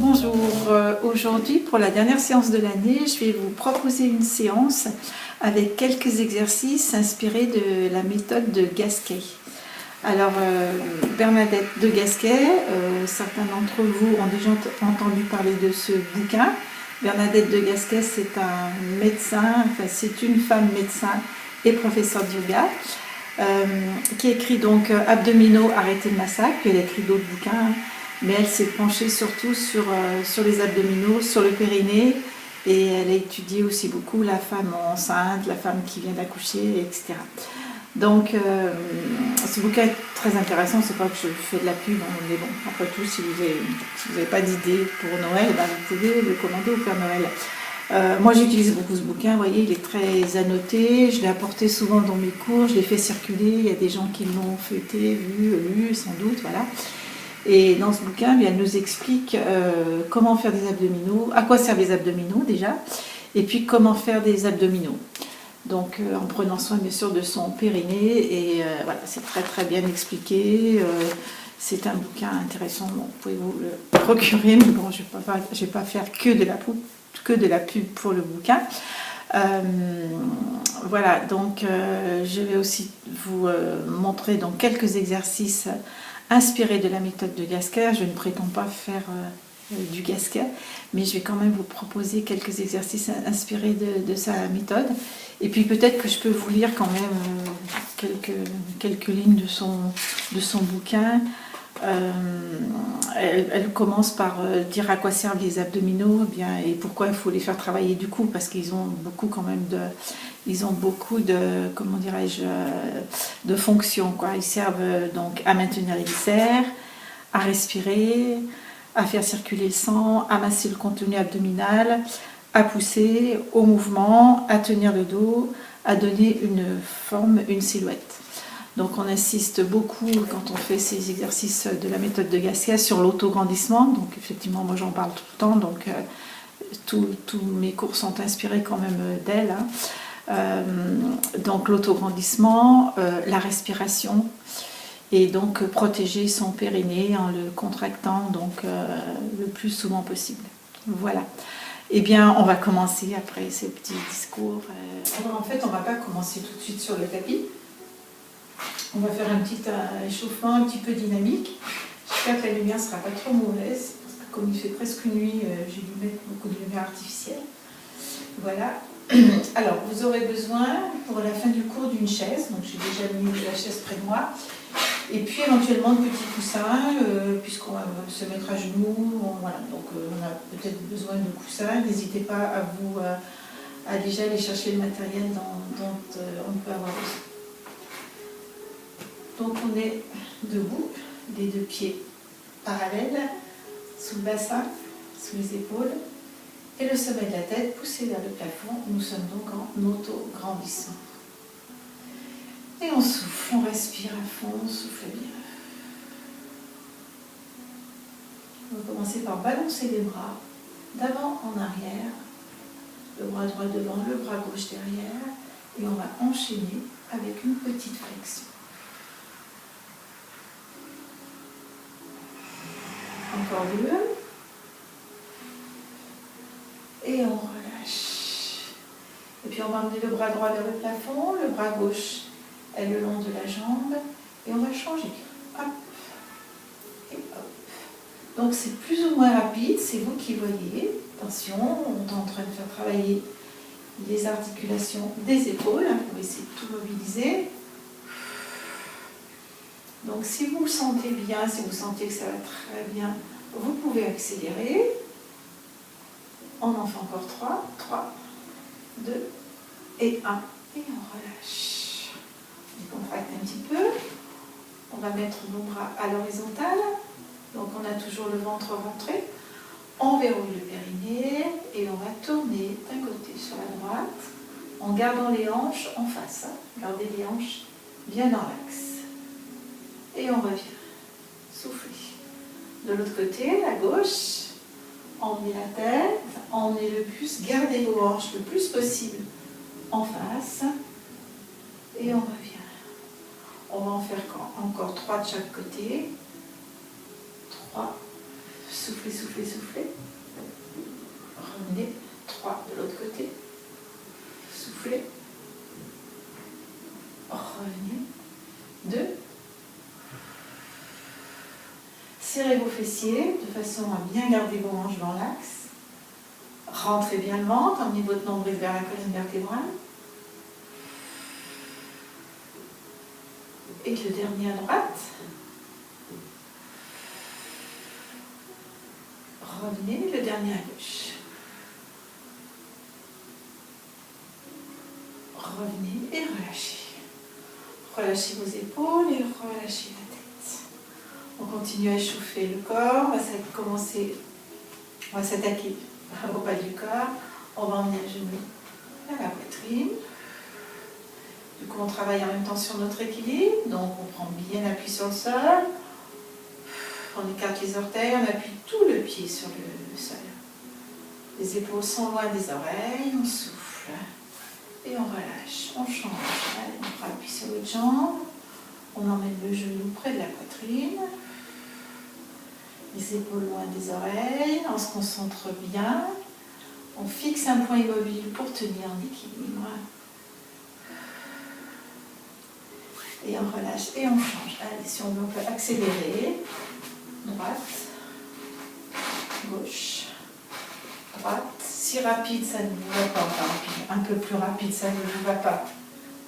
Bonjour, aujourd'hui pour la dernière séance de l'année, je vais vous proposer une séance avec quelques exercices inspirés de la méthode de Gasquet. Alors Bernadette de Gasquet, certains d'entre vous ont déjà entendu parler de ce bouquin. Bernadette de Gasquet, c'est un médecin, enfin c'est une femme médecin et professeure de yoga qui écrit donc Abdominaux, arrêtez le massacre, puis elle a écrit d'autres bouquins. Mais elle s'est penchée surtout sur les abdominaux, sur le périnée, et elle a étudié aussi beaucoup la femme enceinte, la femme qui vient d'accoucher, etc. Donc ce bouquin est très intéressant, c'est pas que je fais de la pub, mais bon, après tout, si vous n'avez pas d'idée pour Noël, ben vous pouvez le commander au Père Noël. Moi j'utilise beaucoup ce bouquin, vous voyez, il est très annoté, je l'ai apporté souvent dans mes cours, je l'ai fait circuler, il y a des gens qui l'ont feuilleté, lu sans doute, voilà. Et dans ce bouquin, elle nous explique comment faire des abdominaux, à quoi servent les abdominaux déjà, et puis comment faire des abdominaux. Donc en prenant soin bien sûr de son périnée, et voilà, c'est très très bien expliqué. C'est un bouquin intéressant, bon, vous pouvez vous le procurer, mais bon, je ne vais pas faire que de la pub pour le bouquin. Voilà, donc je vais aussi vous montrer donc, quelques exercices inspiré de la méthode de Gasquet. Je ne prétends pas faire du Gasquet, mais je vais quand même vous proposer quelques exercices inspirés de sa méthode. Et puis peut-être que je peux vous lire quand même quelques lignes de son bouquin. Elle commence par dire à quoi servent les abdominaux, eh bien, et pourquoi il faut les faire travailler du coup, parce qu'ils ont beaucoup quand même de comment dirais-je, de fonctions, quoi. Ils servent donc à maintenir les viscères, à respirer, à faire circuler le sang, à masser le contenu abdominal, à pousser, au mouvement, à tenir le dos, à donner une forme, une silhouette. Donc on insiste beaucoup quand on fait ces exercices de la méthode de Gasquet sur l'autograndissement. Donc effectivement, moi j'en parle tout le temps, donc tous mes cours sont inspirés quand même d'elle. Donc l'autograndissement, la respiration, et donc protéger son périnée en le contractant donc le plus souvent possible. Voilà. Eh bien, on va commencer après ces petits discours. Alors en fait, on ne va pas commencer tout de suite sur le tapis. On va faire un petit échauffement un petit peu dynamique. J'espère que la lumière ne sera pas trop mauvaise, parce que comme il fait presque nuit, j'ai dû mettre beaucoup de lumière artificielle. Voilà. Alors, vous aurez besoin pour la fin du cours d'une chaise. Donc, j'ai déjà mis la chaise près de moi. Et puis, éventuellement, de petits coussins, puisqu'on va se mettre à genoux. Voilà. Donc, on a peut-être besoin de coussins. N'hésitez pas à déjà aller chercher le matériel dont on peut avoir besoin. Donc on est debout, les deux pieds parallèles, sous le bassin, sous les épaules, et le sommet de la tête poussé vers le plafond. Nous sommes donc en auto-grandissement. Et on souffle, on respire à fond, on souffle bien. On va commencer par balancer les bras d'avant en arrière, le bras droit devant, le bras gauche derrière, et on va enchaîner avec une petite flexion. Encore deux. Et on relâche. Et puis on va emmener le bras droit vers le plafond, le bras gauche est le long de la jambe. Et on va changer. Hop. Et hop. Donc c'est plus ou moins rapide, c'est vous qui voyez. Attention, on est en train de faire travailler les articulations des épaules. On va essayer de tout mobiliser. Donc si vous le sentez bien, si vous sentez que ça va très bien, vous pouvez accélérer. On en fait encore 3, 3, 2 et 1. Et on relâche. On contracte un petit peu. On va mettre nos bras à l'horizontale. Donc on a toujours le ventre rentré. On verrouille le périnée et on va tourner d'un côté sur la droite en gardant les hanches en face. Gardez les hanches bien dans l'axe. Et on revient. Soufflez. De l'autre côté, la gauche, emmenez la tête, emmenez le plus, gardez vos hanches le plus possible en face. Et on revient. On va en faire encore 3 de chaque côté. 3, Soufflez, soufflez, soufflez. Revenez. 3 de l'autre côté. Soufflez. Revenez. 2. Serrez vos fessiers de façon à bien garder vos hanches dans l'axe. Rentrez bien le ventre, emmenez votre nombril vers la colonne vertébrale. Et le dernier à droite. Revenez, le dernier à gauche. Revenez et relâchez. Relâchez vos épaules et relâchez la tête. On continue à échauffer le corps. On va s'attaquer au bas du corps. On va emmener le genou à la poitrine. Du coup, on travaille en même temps sur notre équilibre. Donc, on prend bien appui sur le sol. On écarte les orteils. On appuie tout le pied sur le sol. Les épaules sont loin des oreilles. On souffle. Et on relâche. On change. Allez, on prend appui sur l'autre jambe. On emmène le genou près de la poitrine. Les épaules loin des oreilles. On se concentre bien. On fixe un point immobile pour tenir en équilibre. Et on relâche et on change. Allez, si on veut, on peut accélérer. Droite, gauche, droite. Si rapide, ça ne vous va pas. Enfin, rapide, un peu plus rapide, ça ne vous va pas.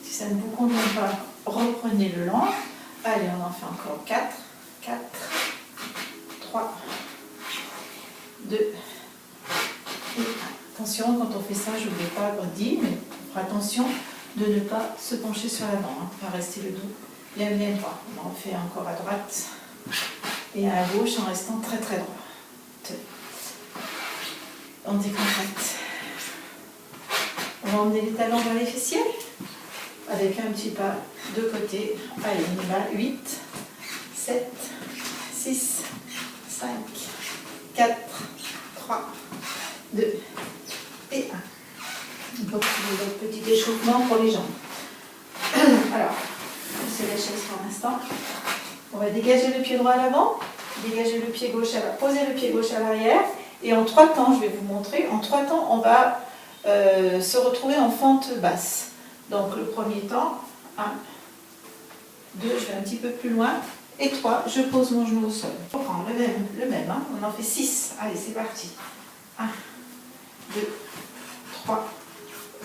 Si ça ne vous convient pas, reprenez le long. Allez, on en fait encore 4. 4, 3, 2 et 1. Attention, quand on fait ça, je ne vous l'ai pas dit, mais on fera attention de ne pas se pencher sur l'avant. On va rester le dos bien droit. On en fait encore à droite et à gauche en restant très très droit. On décontracte. On va emmener les talons vers les fessiers avec un petit pas de côté. Allez, on y va. 8, 7, 6, 5, 4, 3, 2 et 1. On continue notre petit échauffement pour les jambes. Alors, on se laisse pour l'instant. On va dégager le pied droit à l'avant, dégager le pied gauche à l'avant, poser le pied gauche à l'arrière. Et en 3 temps, je vais vous montrer, en 3 temps, on va se retrouver en fente basse. Donc le premier temps, 1, 2, je vais un petit peu plus loin, et 3, je pose mon genou au sol. On reprend le même hein. On en fait 6. Allez, c'est parti. 1, 2, 3,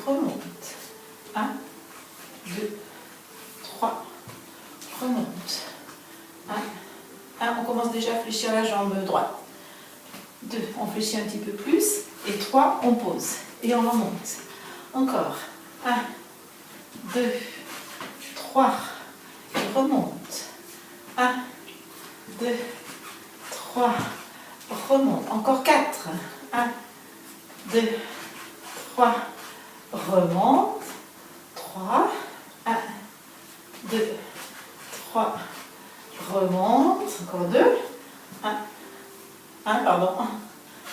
remonte. 1, 2, 3, remonte. 1, on commence déjà à fléchir la jambe droite. 2, on fléchit un petit peu plus. Et 3, on pose. Et on remonte. Encore. 1, 2, 3, et remonte. 1, 2, 3, remonte. Encore 4. 1, 2, 3, remonte. 3, 1, 2, 3, remonte. Encore 2. 1,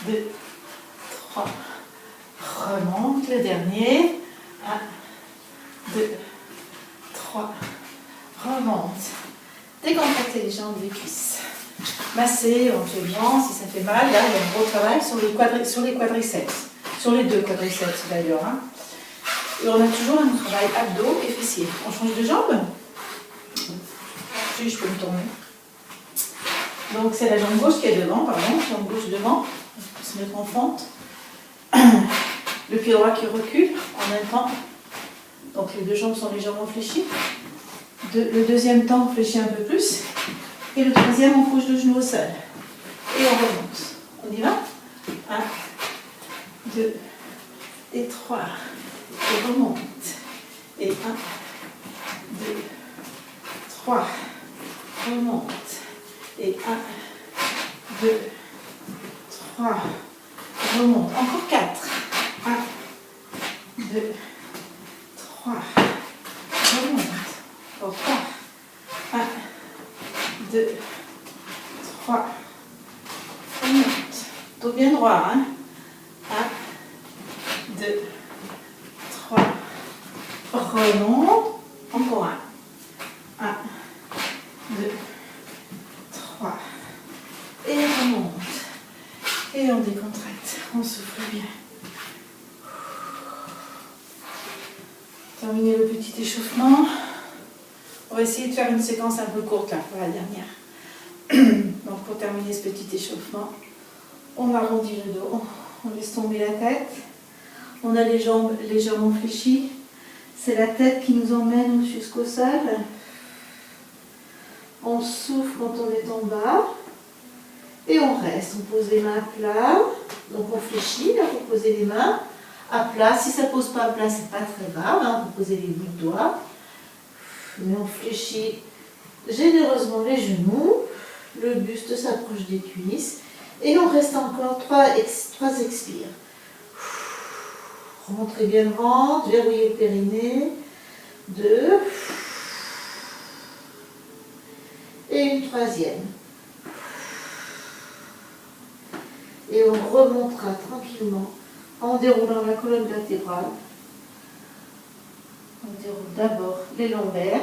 2, 3, remonte. Le dernier. 1, 2, 3, remonte. Décontractez les jambes, les cuisses. Massez éventuellement si ça fait mal. Là, il y a un gros travail sur les quadriceps. Sur les 2 quadriceps d'ailleurs. Hein. Et on a toujours un travail abdos et fessiers. On change de jambe. Si je peux me tourner. Donc c'est la jambe gauche qui est devant, pardon. Jambe gauche devant. On peut se mettre en fente. Le pied droit qui recule en même temps. Donc les 2 jambes sont légèrement fléchies. Le deuxième temps, on fléchit un peu plus. Et le troisième, on couche le genou au sol. Et on remonte. On y va. 1, 2 et 3. Et remonte. Et 1, 2, 3. Remonte. Et 1, 2, 3. Remonte. Encore 4. 1, 2, 3. Remonte. Encore 3. 1, 2, 3. Remonte. Dos bien droit. Hein? 1, 2, 3. Remonte. Encore 1. 1, 2, 3. Et remonte. va essayer de faire une séquence un peu courte là pour la dernière. Donc pour terminer ce petit échauffement, on arrondit le dos, on laisse tomber la tête, on a les jambes légèrement fléchies, c'est la tête qui nous emmène jusqu'au sol. On souffle quand on est en bas et on reste, on pose les mains à plat, donc on fléchit, là vous posez les mains à plat, si ça ne pose pas à plat c'est pas très grave, hein. Vous posez les bouts de doigts, mais on fléchit généreusement les genoux, le buste s'approche des cuisses et on reste encore 3 expires. Remontrez bien le ventre, verrouillez le périnée, 2 et une 3e. Et on remontera tranquillement en déroulant la colonne vertébrale. On déroule d'abord les lombaires,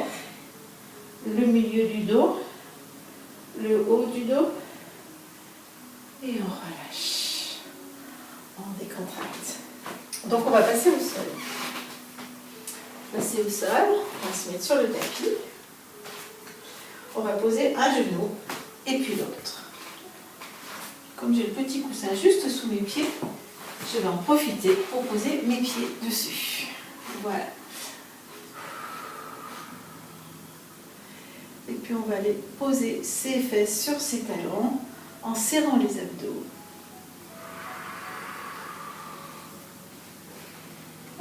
le milieu du dos, le haut du dos et on relâche, on décontracte. Donc on va passer au sol. Passer au sol, on va se mettre sur le tapis. On va poser un genou et puis l'autre. Comme j'ai le petit coussin juste sous mes pieds, je vais en profiter pour poser mes pieds dessus. Voilà. Et puis on va aller poser ses fesses sur ses talons en serrant les abdos.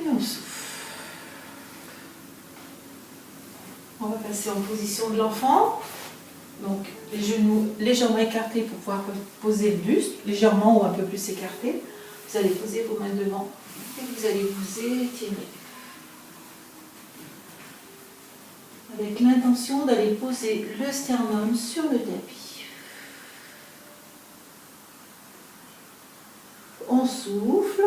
Et on souffle. On va passer en position de l'enfant. Donc les genoux légèrement écartés pour pouvoir poser le buste, légèrement ou un peu plus écarté. Vous allez poser vos mains devant et vous allez vous étirer. Avec l'intention d'aller poser le sternum sur le tapis. On souffle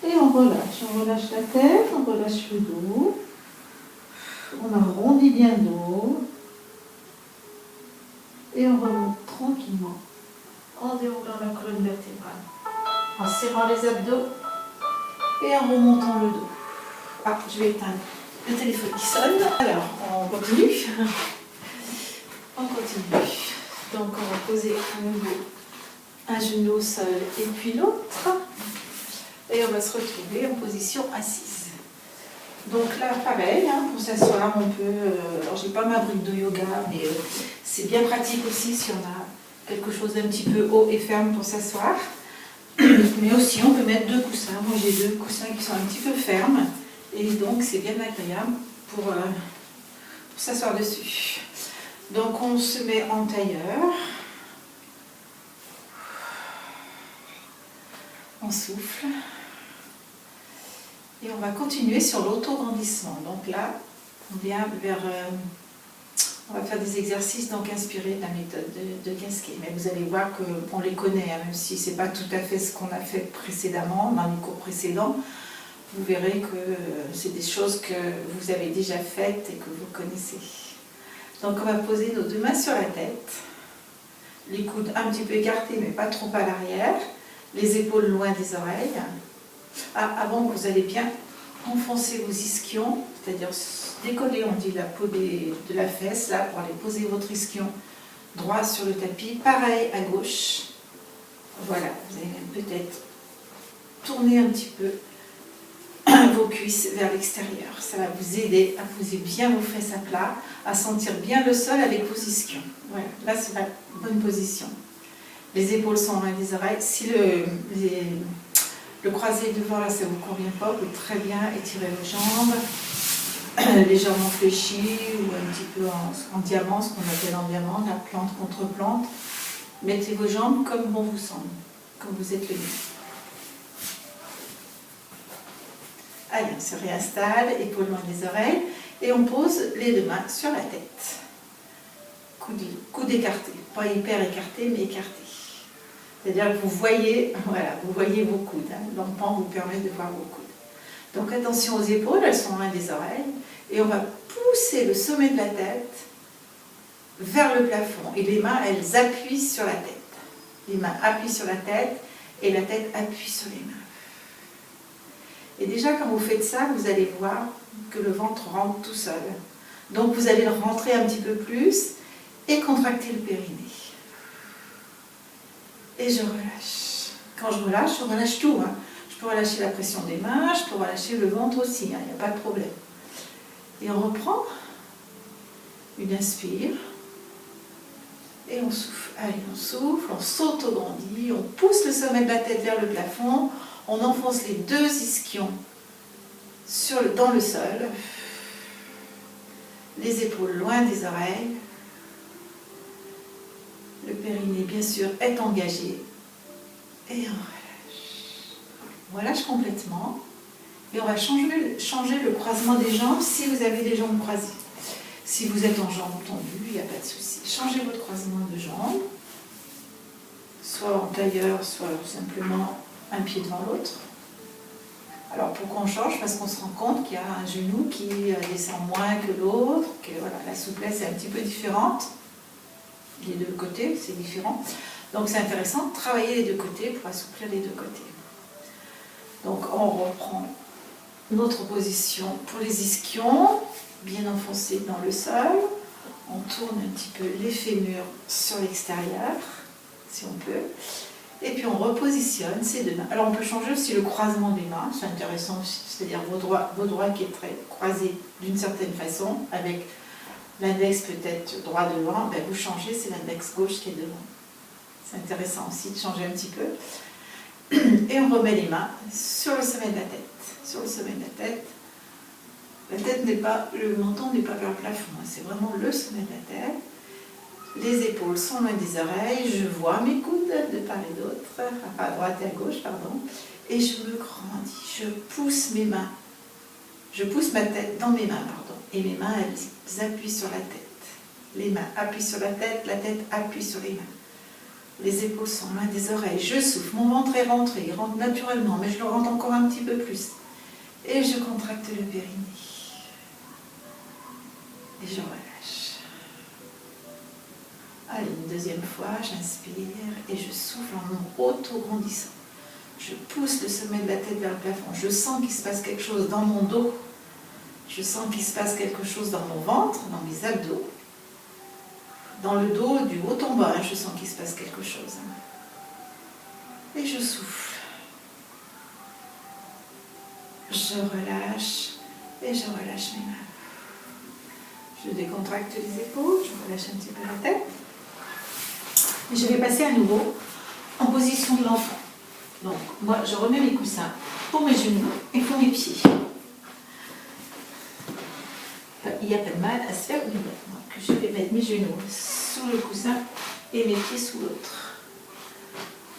et on relâche. On relâche la tête, on relâche le dos. On arrondit bien le dos. Et on remonte tranquillement en déroulant la colonne vertébrale, en serrant les abdos et en remontant le dos. Ah, je vais éteindre le téléphone qui sonne. Alors, on continue. On continue. Donc, on va poser à nouveau un genou au sol et puis l'autre. Et on va se retrouver en position assise. Donc là, pareil, hein, pour s'asseoir, on peut... alors, j'ai pas ma brique de yoga, mais c'est bien pratique aussi si on a quelque chose d'un petit peu haut et ferme pour s'asseoir. Mais aussi, on peut mettre 2 coussins. Moi, j'ai 2 coussins qui sont un petit peu fermes. Et donc, c'est bien agréable pour s'asseoir dessus. Donc, on se met en tailleur. On souffle. Et on va continuer sur l'autograndissement. Donc là, on vient vers... on va faire des exercices donc inspirés de la méthode de Gasquet. Mais vous allez voir qu'on les connaît, hein, même si ce n'est pas tout à fait ce qu'on a fait précédemment, dans les cours précédents. Vous verrez que c'est des choses que vous avez déjà faites et que vous connaissez. Donc on va poser nos 2 mains sur la tête, les coudes un petit peu écartés mais pas trop à l'arrière, les épaules loin des oreilles. Ah, avant, vous allez bien enfoncer vos ischions, c'est-à-dire décoller, on dit, la peau de la fesse, là, pour aller poser votre ischion droit sur le tapis. Pareil à gauche. Voilà, vous allez même peut-être tourner un petit peu vos cuisses vers l'extérieur. Ça va vous aider à poser bien vos fesses à plat, à sentir bien le sol avec vos ischions. Voilà, là, c'est la bonne position. Les épaules sont loin des oreilles. Si le croisé devant, là, ça ne vous convient pas, vous pouvez très bien étirer vos jambes, légèrement fléchies ou un petit peu en diamant, ce qu'on appelle en diamant, la plante contre plante. Mettez vos jambes comme bon vous semble, comme vous êtes le mieux. Allez, on se réinstalle, épaules loin des oreilles, et on pose les 2 mains sur la tête. Coude écarté, pas hyper écarté, mais écarté. C'est-à-dire que vous voyez, voilà, vous voyez vos coudes. Hein. L'empan vous permet de voir vos coudes. Donc attention aux épaules, elles sont loin des oreilles. Et on va pousser le sommet de la tête vers le plafond. Et les mains, elles appuient sur la tête. Les mains appuient sur la tête et la tête appuie sur les mains. Et déjà, quand vous faites ça, vous allez voir que le ventre rentre tout seul. Donc vous allez le rentrer un petit peu plus et contracter le périnée. Et je relâche. Quand je relâche tout. Hein. Je peux relâcher la pression des mains, je peux relâcher le ventre aussi, il n'y a pas de problème. Et on reprend. Une inspire. Et on souffle. Allez, on souffle, on s'auto-grandit, on pousse le sommet de la tête vers le plafond, on enfonce les deux ischions dans le sol, les épaules loin des oreilles, le périnée bien sûr est engagé, et on relâche. On relâche complètement, et on va changer le croisement des jambes si vous avez les jambes croisées. Si vous êtes en jambes tendues, il n'y a pas de souci. Changez votre croisement de jambes, soit en tailleur, soit simplement un pied devant l'autre. Alors pourquoi on change? Parce qu'on se rend compte qu'il y a un genou qui descend moins que l'autre, que voilà, la souplesse est un petit peu différente. Les deux côtés, c'est différent. Donc c'est intéressant de travailler les deux côtés pour assouplir les deux côtés. Donc on reprend notre position pour les ischions, bien enfoncés dans le sol. On tourne un petit peu les fémurs sur l'extérieur, si on peut. Et puis on repositionne ces deux mains. Alors on peut changer aussi le croisement des mains, c'est intéressant aussi. C'est-à-dire vos doigts qui est très croisés d'une certaine façon, avec l'index peut-être droit devant, ben vous changez, c'est l'index gauche qui est devant. C'est intéressant aussi de changer un petit peu. Et on remet les mains sur le sommet de la tête. Sur le sommet de la tête. La tête n'est pas, le menton n'est pas vers le plafond, c'est vraiment le sommet de la tête. Les épaules sont loin des oreilles, je vois mes coudes de part et d'autre, à droite et à gauche, pardon, et je me grandis, je pousse mes mains, je pousse ma tête dans mes mains, pardon, et mes mains elles appuient sur la tête. Les mains appuient sur la tête appuie sur les mains. Les épaules sont loin des oreilles, je souffle, mon ventre est rentré, il rentre naturellement, mais je le rentre encore un petit peu plus. Et je contracte le périnée. Et je relâche. Allez, une deuxième fois, j'inspire et je souffle en auto-grandissant. Je pousse le sommet de la tête vers le plafond. Je sens qu'il se passe quelque chose dans mon dos. Je sens qu'il se passe quelque chose dans mon ventre, dans mes abdos. Dans le dos, du haut en bas, je sens qu'il se passe quelque chose. Et je souffle. Je relâche et je relâche mes mains. Je décontracte les épaules, je relâche un petit peu la tête. Et je vais passer à nouveau en position de l'enfant. Donc, moi, je remets mes coussins pour mes genoux et pour mes pieds. Il n'y a pas de mal à se faire oublier. Donc, je vais mettre mes genoux sous le coussin et mes pieds sous l'autre.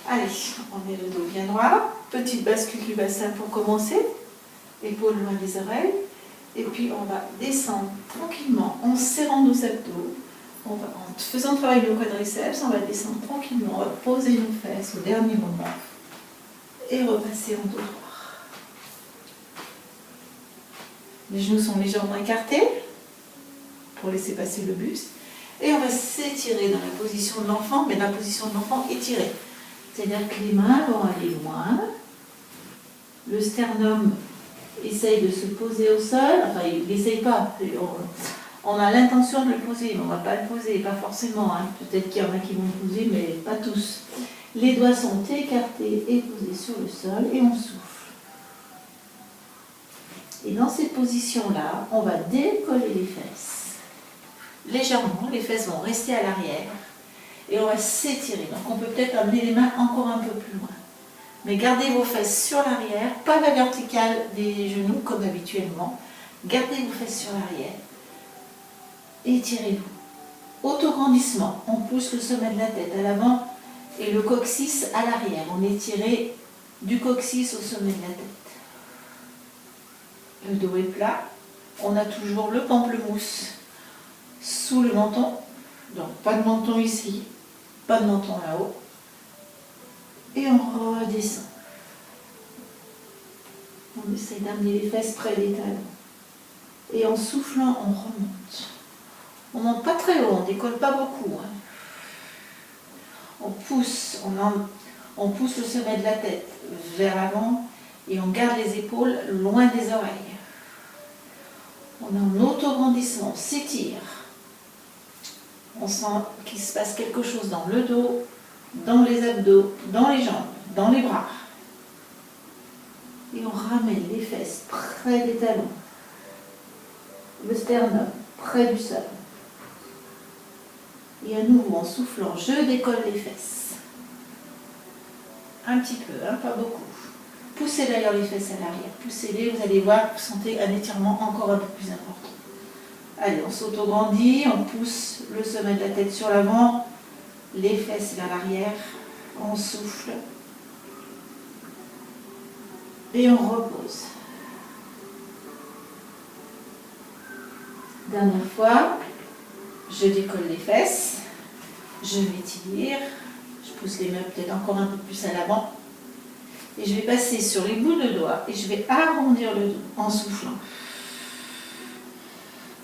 Allez, on met le dos bien droit. Petite bascule du bassin pour commencer. Épaules loin des oreilles. Et puis on va descendre tranquillement en serrant nos abdos. En faisant travailler nos quadriceps, on va descendre tranquillement, on va poser nos fesses au dernier moment. Et repasser en dos droit. Les genoux sont légèrement écartés pour laisser passer le buste. Et on va s'étirer dans la position de l'enfant, mais la position de l'enfant étirée. C'est-à-dire que les mains vont aller loin. Le sternum essaye de se poser au sol, enfin il n'essaye pas, on a l'intention de le poser, mais on ne va pas le poser, pas forcément, hein. Peut-être qu'il y en a qui vont le poser, mais pas tous. Les doigts sont écartés et posés sur le sol et on souffle. Et dans cette position-là, on va décoller les fesses. Légèrement, les fesses vont rester à l'arrière et on va s'étirer. Donc on peut peut-être amener les mains encore un peu plus loin. Mais gardez vos fesses sur l'arrière, pas la verticale des genoux comme habituellement. Gardez vos fesses sur l'arrière. Étirez-vous. Autograndissement. On pousse le sommet de la tête à l'avant et le coccyx à l'arrière. On étire du coccyx au sommet de la tête. Le dos est plat. On a toujours le pamplemousse sous le menton. Donc pas de menton ici, pas de menton là-haut. Et on redescend. On essaie d'amener les fesses près des talons. Et en soufflant, on remonte. On ne monte pas très haut, on ne décolle pas beaucoup. Hein. On pousse le sommet de la tête vers l'avant et on garde les épaules loin des oreilles. On est en auto-grandissement, on s'étire. On sent qu'il se passe quelque chose dans le dos, dans les abdos, dans les jambes, dans les bras. Et on ramène les fesses près des talons. Le sternum près du sol. Et à nouveau, en soufflant, je décolle les fesses. Un petit peu, hein, pas beaucoup. Poussez d'ailleurs les fesses à l'arrière. Poussez-les, vous allez voir, vous sentez un étirement encore un peu plus important. Allez, on s'auto-grandit, on pousse le sommet de la tête sur l'avant, les fesses vers l'arrière, on souffle. Et on repose. Dernière fois, je décolle les fesses, je m'étire, je pousse les mains peut-être encore un peu plus à l'avant. Et je vais passer sur les bouts de doigts et je vais arrondir le dos en soufflant.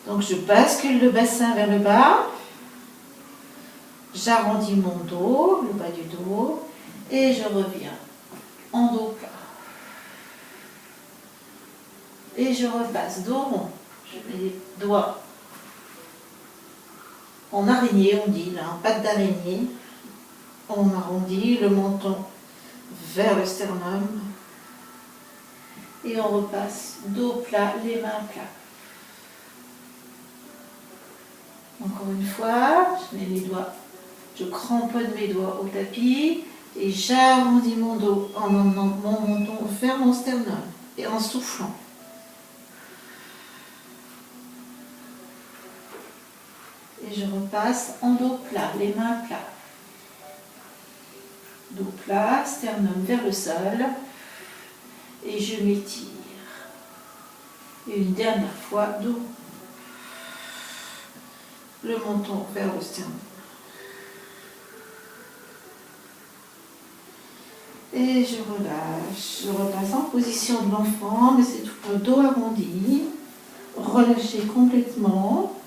Donc je bascule le bassin vers le bas, j'arrondis mon dos, le bas du dos, et je reviens en dos plat. Et je repasse dos rond. Je mets les doigts en araignée, on dit, là, en patte d'araignée. On arrondit le menton vers le sternum. Et on repasse dos plat, les mains plats. Encore une fois, je mets les doigts, je cramponne mes doigts au tapis et j'arrondis mon dos en emmenant mon menton vers mon sternum et en soufflant. Et je repasse en dos plat, les mains plats. Dos plat, sternum vers le sol. Et je m'étire. Et une dernière fois, dos. Le menton vers le sternum. Et je relâche. Je repasse en position de l'enfant, mais c'est tout le dos arrondi. Relâchez complètement.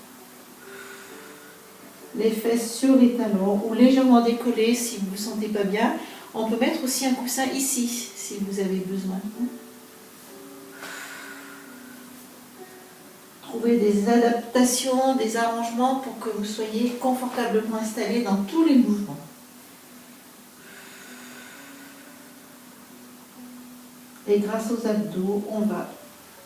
Les fesses sur les talons ou légèrement décollées si vous ne vous sentez pas bien. On peut mettre aussi un coussin ici si vous avez besoin. Trouvez des adaptations, des arrangements pour que vous soyez confortablement installés dans tous les mouvements. Et grâce aux abdos, on va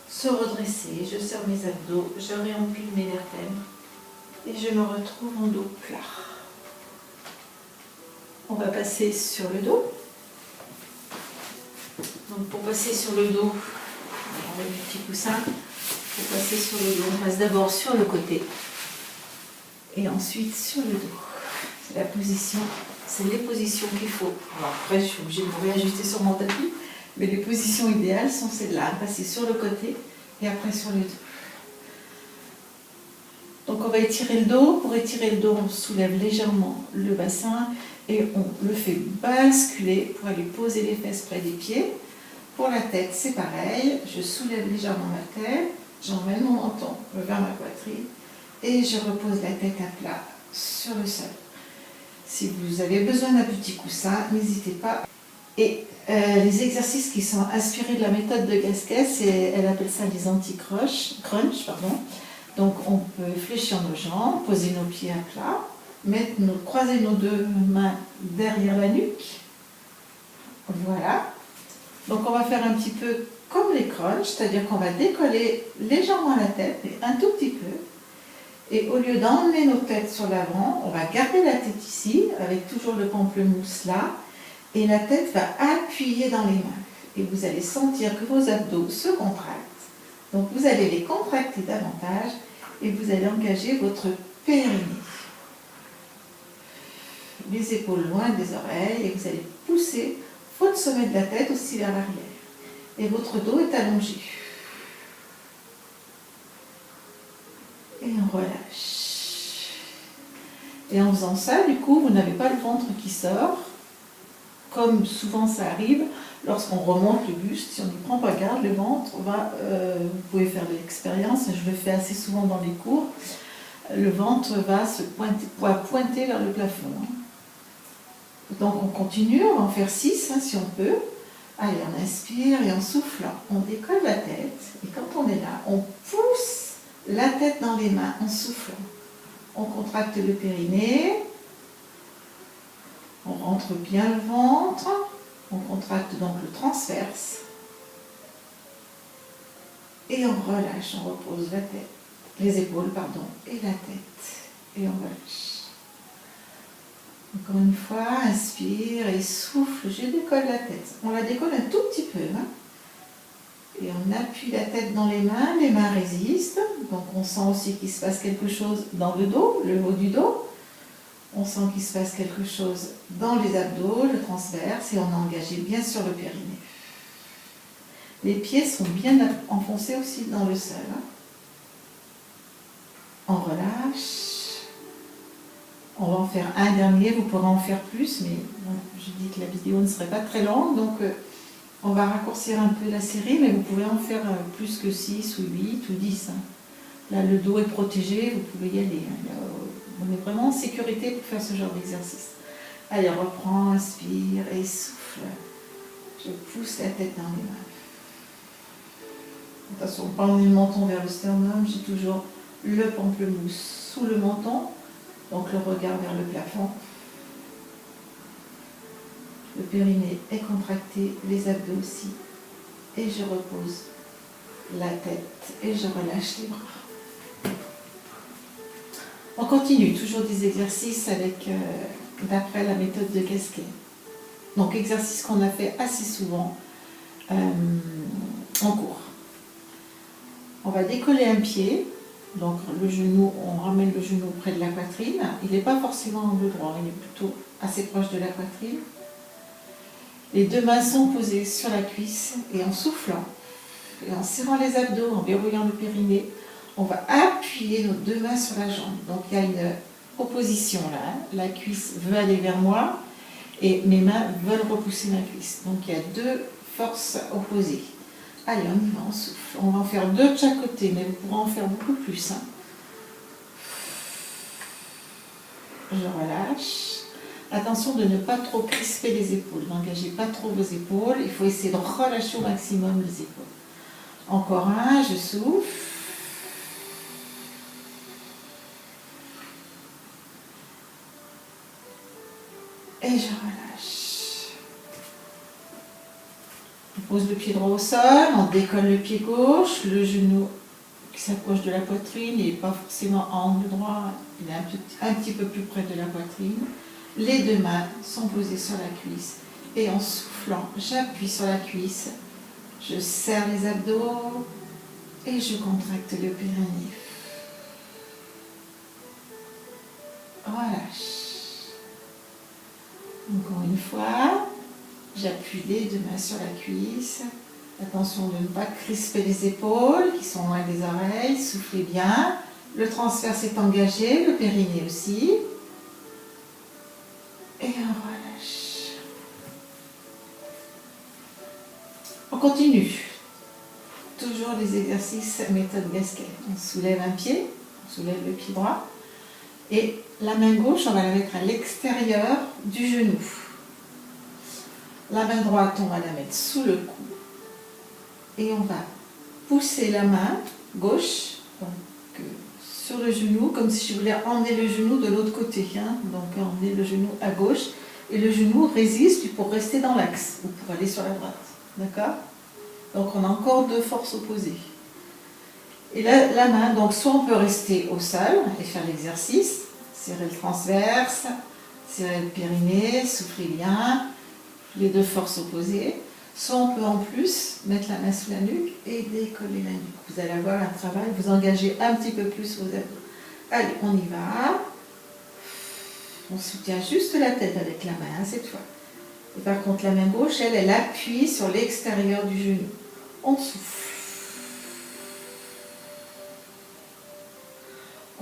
se redresser. Je serre mes abdos, je réempile mes vertèbres. Et je me retrouve en dos plat. On va passer sur le dos. Donc pour passer sur le dos, on met le petit coussin. Pour passer sur le dos, on passe d'abord sur le côté. Et ensuite sur le dos. C'est la position, c'est les positions qu'il faut. Alors après, je suis obligée de me réajuster sur mon tapis. Mais les positions idéales sont celles-là. Passer sur le côté et après sur le dos. Donc on va étirer le dos. Pour étirer le dos, on soulève légèrement le bassin et on le fait basculer pour aller poser les fesses près des pieds. Pour la tête, c'est pareil. Je soulève légèrement ma tête, j'emmène mon menton vers ma poitrine et je repose la tête à plat sur le sol. Si vous avez besoin d'un petit coussin, n'hésitez pas. Et les exercices qui sont inspirés de la méthode de Gasquet, elle appelle ça les anti-crunch. Donc on peut fléchir nos jambes, poser nos pieds à plat, croiser nos deux mains derrière la nuque. Voilà. Donc on va faire un petit peu comme les crunchs, c'est-à-dire qu'on va décoller légèrement la tête, mais un tout petit peu. Et au lieu d'emmener nos têtes sur l'avant, on va garder la tête ici, avec toujours le pamplemousse là, et la tête va appuyer dans les mains. Et vous allez sentir que vos abdos se contractent. Donc vous allez les contracter davantage et vous allez engager votre périnée. Les épaules loin des oreilles et vous allez pousser votre sommet de la tête aussi vers l'arrière. Et votre dos est allongé. Et on relâche. Et en faisant ça, du coup, vous n'avez pas le ventre qui sort, comme souvent ça arrive. Lorsqu'on remonte le buste, si on n'y prend pas garde, le ventre va, vous pouvez faire de l'expérience, je le fais assez souvent dans les cours, le ventre va pointer vers le plafond. Donc on continue, on va en faire 6 si on peut. Allez, on inspire et en soufflant, on décolle la tête. Et quand on est là, on pousse la tête dans les mains en soufflant. On contracte le périnée, on rentre bien le ventre, on contracte donc le transverse et on relâche, on repose la tête, les épaules pardon, et la tête et on relâche. Encore une fois, inspire et souffle, je décolle la tête. On la décolle un tout petit peu, hein. Et on appuie la tête dans les mains résistent. Donc on sent aussi qu'il se passe quelque chose dans le dos, le haut du dos. On sent qu'il se passe quelque chose dans les abdos, le transverse, et on est engagé bien sur le périnée. Les pieds sont bien enfoncés aussi dans le sol, hein. On relâche. On va en faire un dernier, vous pourrez en faire plus, mais bon, je dis que la vidéo ne serait pas très longue, donc on va raccourcir un peu la série, mais vous pouvez en faire plus que 6 ou 8 ou 10. Hein. Là, le dos est protégé, vous pouvez y aller. Hein. Là, on est vraiment en sécurité pour faire ce genre d'exercice. Allez, reprends, inspire et souffle. Je pousse la tête dans les mains. Attention, pas emmener le menton vers le sternum, j'ai toujours le pamplemousse sous le menton, donc le regard vers le plafond. Le périnée est contracté, les abdos aussi. Et je repose la tête et je relâche les bras. On continue, toujours des exercices avec, d'après la méthode de Gasquet. Donc exercice qu'on a fait assez souvent en cours. On va décoller un pied, donc le genou, on ramène le genou près de la poitrine. Il n'est pas forcément angle droit, il est plutôt assez proche de la poitrine. Les deux mains sont posées sur la cuisse et en soufflant et en serrant les abdos, en verrouillant le périnée, on va appuyer nos deux mains sur la jambe. Donc il y a une opposition là, hein. La cuisse veut aller vers moi et mes mains veulent repousser ma cuisse. Donc il y a deux forces opposées. Allez, on y va, on souffle. On va en faire deux de chaque côté, mais vous pourrez en faire beaucoup plus, hein. Je relâche. Attention de ne pas trop crisper les épaules, n'engagez pas trop vos épaules, il faut essayer de relâcher au maximum les épaules. Encore un, je souffle. Et je relâche. On pose le pied droit au sol, on décolle le pied gauche, le genou qui s'approche de la poitrine, il n'est pas forcément en angle droit, il est un petit peu plus près de la poitrine. Les deux mains sont posées sur la cuisse et en soufflant, j'appuie sur la cuisse, je serre les abdos et je contracte le périnée. Relâche. Encore une fois, j'appuie les deux mains sur la cuisse. Attention de ne pas crisper les épaules qui sont loin des oreilles, soufflez bien. Le transverse est engagé, le périnée aussi. Et on relâche. On continue. Toujours les exercices méthode Gasquet. On soulève un pied, on soulève le pied droit. Et la main gauche, on va la mettre à l'extérieur du genou. La main droite, on va la mettre sous le cou. Et on va pousser la main gauche donc, sur le genou, comme si je voulais emmener le genou de l'autre côté. Hein. Donc emmener le genou à gauche. Et le genou résiste pour rester dans l'axe ou pour aller sur la droite. D'accord? Donc on a encore deux forces opposées. Et là, la main, donc soit on peut rester au sol et faire l'exercice, serrer le transverse, serrer le périnée, souffler bien, les deux forces opposées. Soit on peut en plus mettre la main sous la nuque et décoller la nuque. Vous allez avoir un travail, vous engagez un petit peu plus vos abdos. Allez, on y va. On soutient juste la tête avec la main, hein, cette fois. Et par contre, la main gauche, elle appuie sur l'extérieur du genou. On souffle.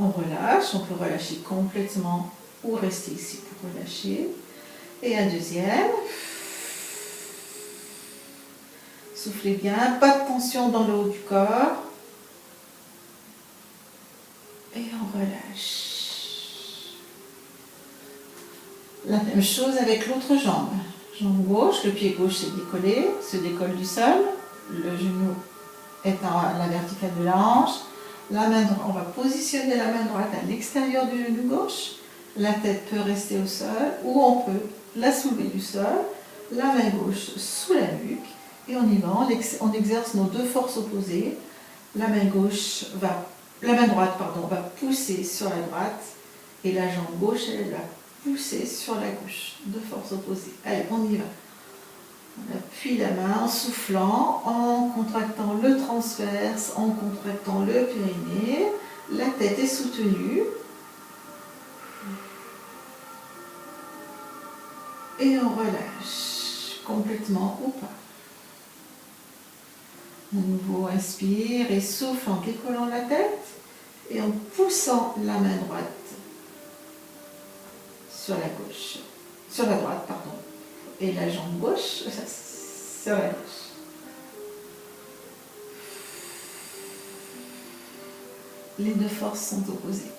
On relâche, on peut relâcher complètement ou rester ici pour relâcher. Et un deuxième. Soufflez bien, pas de tension dans le haut du corps. Et on relâche. La même chose avec l'autre jambe. Jambe gauche, le pied gauche est décollé, se décolle du sol. Le genou est à la verticale de la hanche. On va positionner la main droite à l'extérieur du genou gauche. La tête peut rester au sol ou on peut la soulever du sol. La main gauche sous la nuque. Et on y va, on exerce nos deux forces opposées. La main droite va pousser sur la droite et la jambe gauche, elle va pousser sur la gauche. Deux forces opposées. Allez, on y va. On appuie la main en soufflant, en contractant le transverse, en contractant le périnée. La tête est soutenue. Et on relâche complètement ou pas. De nouveau, inspire et souffle en décollant la tête et en poussant la main droite sur la gauche, sur la droite, pardon, et la jambe gauche sur la gauche. Les deux forces sont opposées.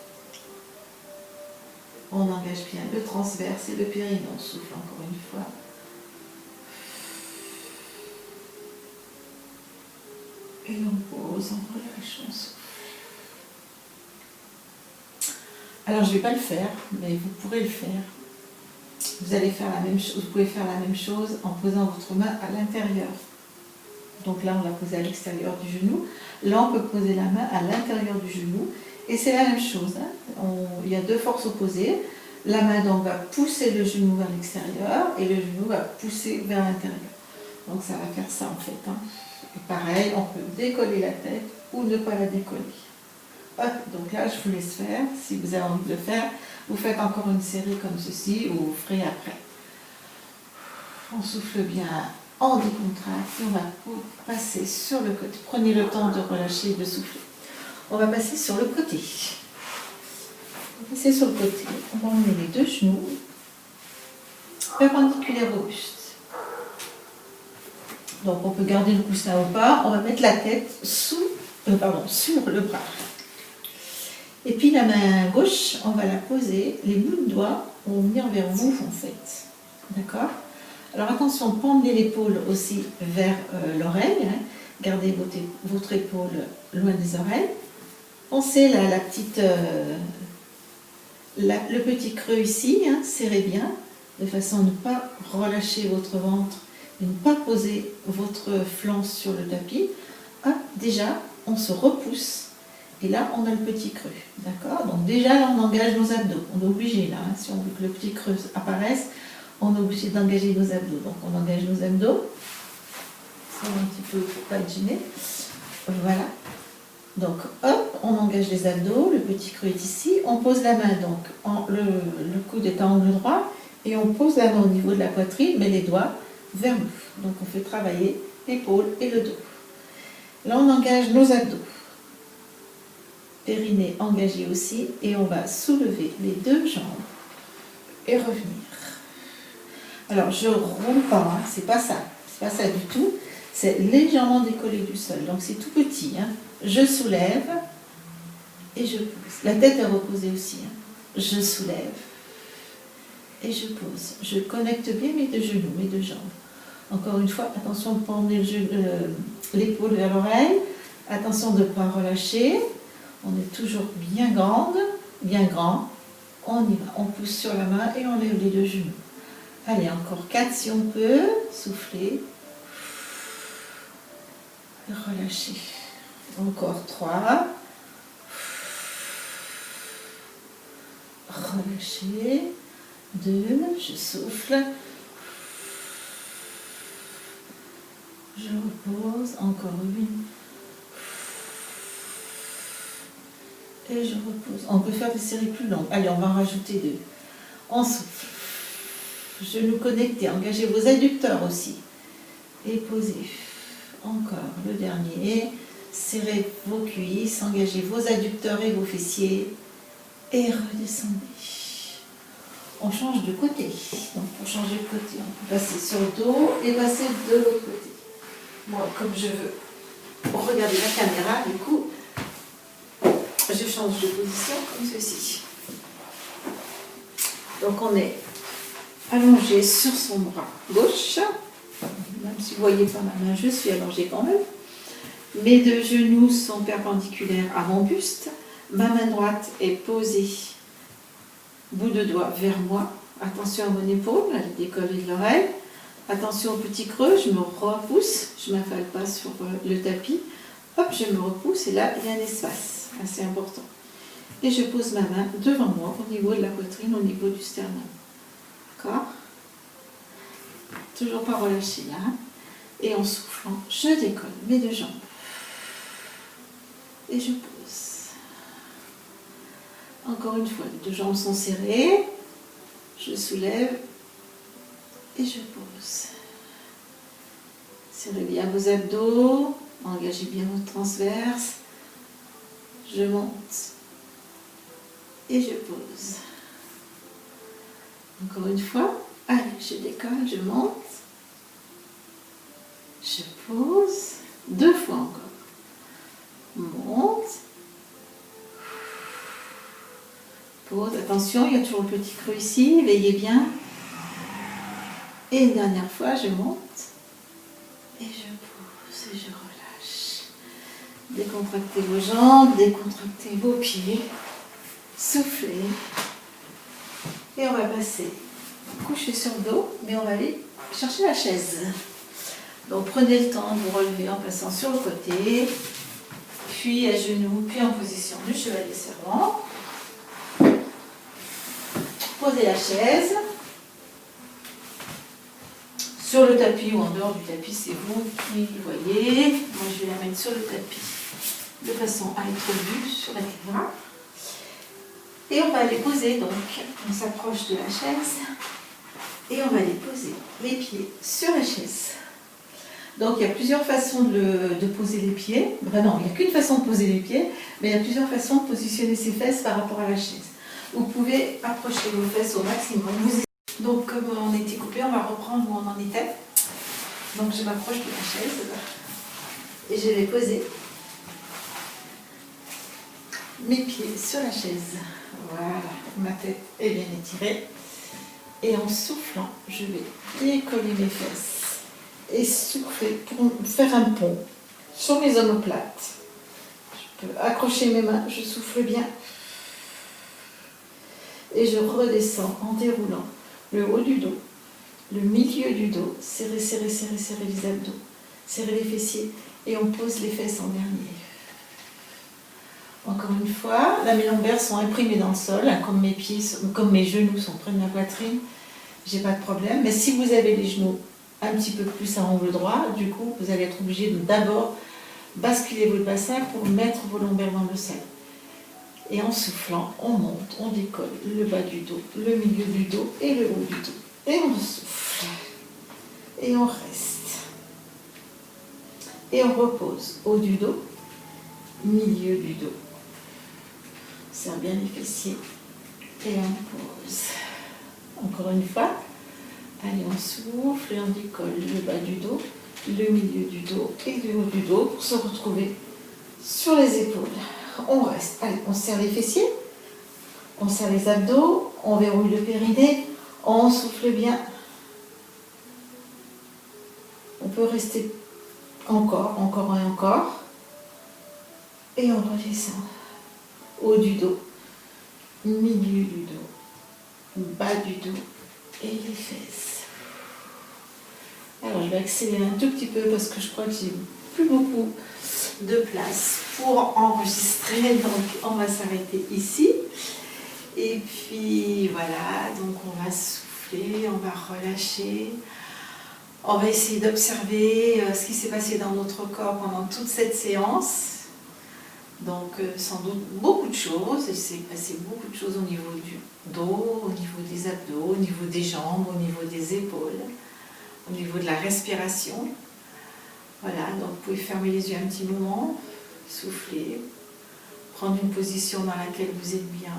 On engage bien le transverse et le périnée. On souffle encore une fois. Et on pose, on relâche, on souffle. Alors je ne vais pas le faire, mais vous pourrez le faire. Vous allez faire la même chose. Vous pouvez faire la même chose en posant votre main à l'intérieur. Donc là, on l'a posé à l'extérieur du genou. Là, on peut poser la main à l'intérieur du genou. Et c'est la même chose. Il y a deux forces opposées. La main donc va pousser le genou vers l'extérieur et le genou va pousser vers l'intérieur. Donc ça va faire ça en fait. Et pareil, on peut décoller la tête ou ne pas la décoller. Hop, donc là, je vous laisse faire. Si vous avez envie de le faire, vous faites encore une série comme ceci ou vous ferez après. On souffle bien. On décontracte et on va passer sur le côté. Prenez le temps de relâcher et de souffler. On va passer sur le côté. On va passer sur le côté. On va emmener les deux genoux perpendiculaires au buste. Donc on peut garder le coussin ou pas. On va mettre la tête sur le bras. Et puis la main gauche, on va la poser. Les bouts de doigts vont venir vers vous en fait. D'accord ? Alors attention, pendez l'épaule aussi vers l'oreille, gardez votre épaule loin des oreilles. Pensez là, le petit creux ici, serrez bien, de façon à ne pas relâcher votre ventre, et ne pas poser votre flanc sur le tapis. Hop, déjà, on se repousse, et là, on a le petit creux, d'accord? Donc déjà, là, on engage nos abdos, on est obligé là, si on veut que le petit creux apparaisse, on est obligé d'engager nos abdos. Donc on engage nos abdos. Ça un petit peu pour pas être gêné. Voilà. Donc hop, on engage les abdos. Le petit creux est ici. On pose la main, donc le coude est à angle droit. Et on pose la main au niveau de la poitrine, mais les doigts vers nous. Donc on fait travailler l'épaule et le dos. Là on engage nos abdos. Périnée engagé aussi. Et on va soulever les deux jambes et revenir. Alors, je ne roule pas, c'est pas ça du tout, c'est légèrement décollé du sol, donc c'est tout petit. Je soulève et je pose. La tête est reposée aussi. Je soulève et je pose. Je connecte bien mes deux genoux, mes deux jambes. Encore une fois, attention de prendre l'épaule vers l'oreille, attention de ne pas relâcher. On est toujours bien grande, bien grand. On y va, on pousse sur la main et on lève les deux genoux. Allez, encore 4 si on peut. Soufflez. Relâchez. Encore 3. Relâchez. 2. Je souffle. Je repose. Encore 1. Et je repose. On peut faire des séries plus longues. Allez, on va en rajouter 2. On souffle. Genoux connectés, engagez vos adducteurs aussi. Et posez. Encore le dernier. Serrez vos cuisses, engagez vos adducteurs et vos fessiers. Et redescendez. On change de côté. Donc pour changer de côté, on peut passer sur le dos et passer de l'autre côté. Moi, comme je veux regarder la caméra, du coup, je change de position comme ceci. Donc on est allongé sur son bras gauche, même si vous ne voyez pas ma main, je suis allongée quand même. Mes deux genoux sont perpendiculaires à mon buste. Ma main droite est posée, bout de doigt vers moi. Attention à mon épaule, à la décollée de l'oreille. Attention au petit creux, je me repousse, je ne m'affale pas sur le tapis. Hop, je me repousse et là, il y a un espace assez important. Et je pose ma main devant moi, au niveau de la poitrine, au niveau du sternum. D'accord? Toujours pas relâcher là. Et en soufflant, je décolle mes deux jambes. Et je pose. Encore une fois, les deux jambes sont serrées. Je soulève et je pose. Serrez bien vos abdos, engagez bien votre transverse. Je monte et je pose. Encore une fois, allez, je décolle, je monte. Je pose, 2 fois encore. Monte. Pose, attention, il y a toujours le petit creux ici, veillez bien. Et une dernière fois, je monte. Et je pose et je relâche. Décontractez vos jambes, décontractez vos pieds. Soufflez. Et on va passer coucher sur le dos, mais on va aller chercher la chaise. Donc prenez le temps de vous relever en passant sur le côté, puis à genoux, puis en position du chevalier servant. Posez la chaise. Sur le tapis ou en dehors du tapis, c'est vous qui voyez. Moi, je vais la mettre sur le tapis de façon à être vue sur la caméra. Et on va les poser donc. On s'approche de la chaise et on va les poser les pieds sur la chaise. Donc il y a plusieurs façons de poser les pieds. Enfin, non, il n'y a qu'une façon de poser les pieds, mais il y a plusieurs façons de positionner ses fesses par rapport à la chaise. Vous pouvez approcher vos fesses au maximum. Donc comme on était coupé, on va reprendre où on en était. Donc je m'approche de la chaise et je vais poser mes pieds sur la chaise. Voilà, ma tête est bien étirée. Et en soufflant, je vais décoller mes fesses et souffler pour faire un pont sur mes omoplates. Je peux accrocher mes mains, je souffle bien. Et je redescends en déroulant le haut du dos, le milieu du dos, serrez, serrez, serrez, serrez les abdos, serrez les fessiers et on pose les fesses en dernier. Encore une fois, là mes lombaires sont imprimés dans le sol, hein, comme mes pieds, comme mes genoux sont près de ma poitrine, j'ai pas de problème. Mais si vous avez les genoux un petit peu plus à angle droit, du coup vous allez être obligé de d'abord basculer votre bassin pour mettre vos lombaires dans le sol. Et en soufflant, on monte, on décolle le bas du dos, le milieu du dos et le haut du dos. Et on souffle. Et on reste. Et on repose haut du dos, milieu du dos. On serre bien les fessiers. Et on pose. Encore une fois. Allez, on souffle et on décolle le bas du dos, le milieu du dos et le haut du dos pour se retrouver sur les épaules. On reste. Allez, on serre les fessiers, on serre les abdos, on verrouille le périnée, on souffle bien. On peut rester encore et encore. Et on redescend. Haut du dos, milieu du dos, bas du dos et les fesses. Alors je vais accélérer un tout petit peu parce que je crois que j'ai plus beaucoup de place pour enregistrer, donc on va s'arrêter ici. Et puis voilà, donc on va souffler, on va relâcher, on va essayer d'observer ce qui s'est passé dans notre corps pendant toute cette séance. Donc sans doute beaucoup de choses, il s'est passé beaucoup de choses au niveau du dos, au niveau des abdos, au niveau des jambes, au niveau des épaules, au niveau de la respiration. Voilà, donc vous pouvez fermer les yeux un petit moment, souffler, prendre une position dans laquelle vous êtes bien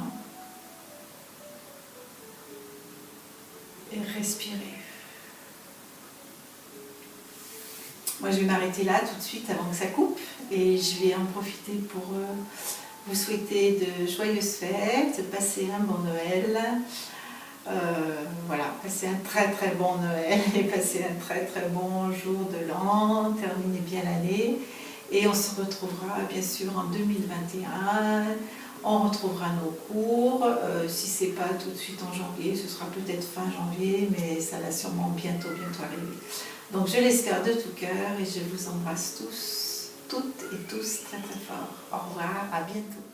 et respirer. Moi je vais m'arrêter là tout de suite avant que ça coupe et je vais en profiter pour vous souhaiter de joyeuses fêtes, passer un bon Noël. Voilà, passez un très très bon Noël et passez un très très bon jour de l'an, terminez bien l'année Et on se retrouvera bien sûr en 2021. On retrouvera nos cours. Si ce n'est pas tout de suite en janvier, ce sera peut-être fin janvier, mais ça va sûrement bientôt arriver. Donc je l'espère de tout cœur et je vous embrasse tous, toutes et tous très très fort. Au revoir, à bientôt.